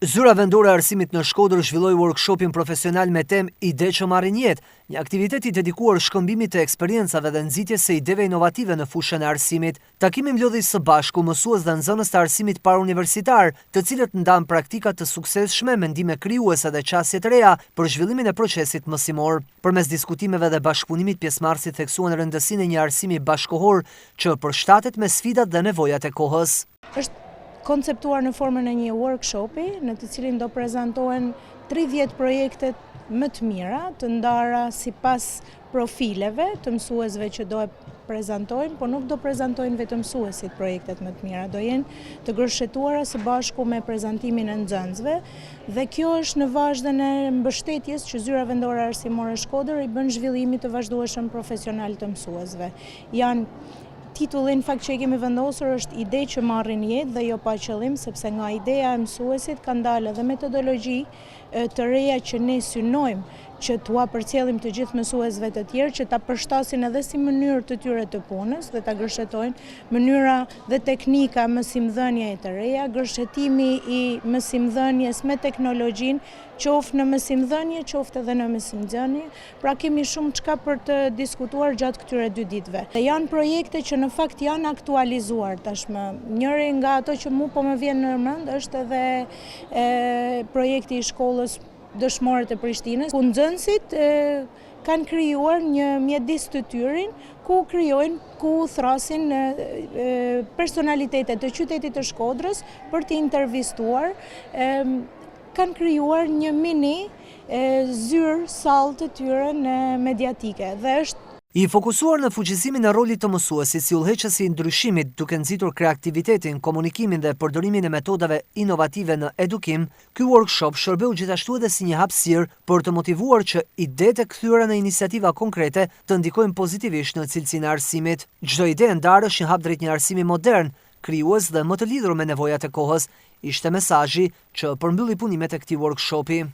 Zyra vendore e arsimit në Shkodër zhvilloi workshopin profesional me temë Ide që marrin jetë, një aktivitet i dedikuar shkëmbimit të eksperiencave dhe nxitjes së ideve inovative në fushën e arsimit. Takimi mblodhi së bashku mësues dhe nxënës të arsimit parauniversitar, të cilët ndan praktika të suksesshme, mendime krijuese dhe qasje të reja për zhvillimin e procesit mësimor. Përmes diskutimeve dhe bashkëpunimit, pjesëmarrësit theksuan rëndësinë e një arsimi bashkëkohor që përshtatet me sfidat dhe nevojat e kohës. Konceptuar në formën e një workshopi, në të cilin do prezentohen 30 projektet më të mira, të ndara sipas profileve të mësuesve që do e prezentojnë, por nuk do prezentojnë vetëm mësuesit projektet më të mira, do jenë të gërshetuara së bashku me prezentimin e nxënësve, dhe kjo është në vazhdën e mbështetjes që Zyra Vendore Arsimore Shkodër i bën zhvillimit të vazhdueshëm profesional të mësuesve. Titullin fakt që e kemi vendosur është Ide që marrin jetë dhe jo pa qëllim, sepse nga ideja e mësuesit ka dalë edhe metodologji të reja që ne synojmë që t'ua përcjellim të gjithë mësuesve të tjerë, që ta përshtasin edhe si mënyrë të tyre të punës dhe ta gërshetojnë mënyra dhe teknika mësimdhënie të reja, gërshetimi i mësimdhënies me teknologjinë, qoftë në mësimdhënie, qoftë edhe në mësimdhënie. Pra kemi shumë çka për të diskutuar gjatë këtyre 2 ditëve. Dhe janë projekte që në fakt janë aktualizuar tashmë. Njëri nga ato që mu po më vjen në mend është edhe projekti i shkollës dëshmore të Prishtinës, ku nxënësit kanë krijuar një mjedis të tyrin, ku thrasin personalitetet të qytetit të Shkodrës për t'i intervistuar. Kanë krijuar një mini zyrë sallë të tyre në mediatike dhe është I fokusuar në fuqizimin e rolit të mësuesit si udhëheqës i ndryshimit, duke nxitur kreativitetin, komunikimin dhe përdorimin e metodave inovative në edukim, ky workshop shërbeu gjithashtu edhe si një hapësirë për të motivuar që idetë e kthyer në iniciativa konkrete të ndikojnë pozitivisht në cilësinë e arsimit. Çdo ide e ndarë është një hap drejt një arsimi modern, krijues dhe më të lidhur me nevojat e kohës, ishte mesazhi që përmbylli punimet e këtij workshopi.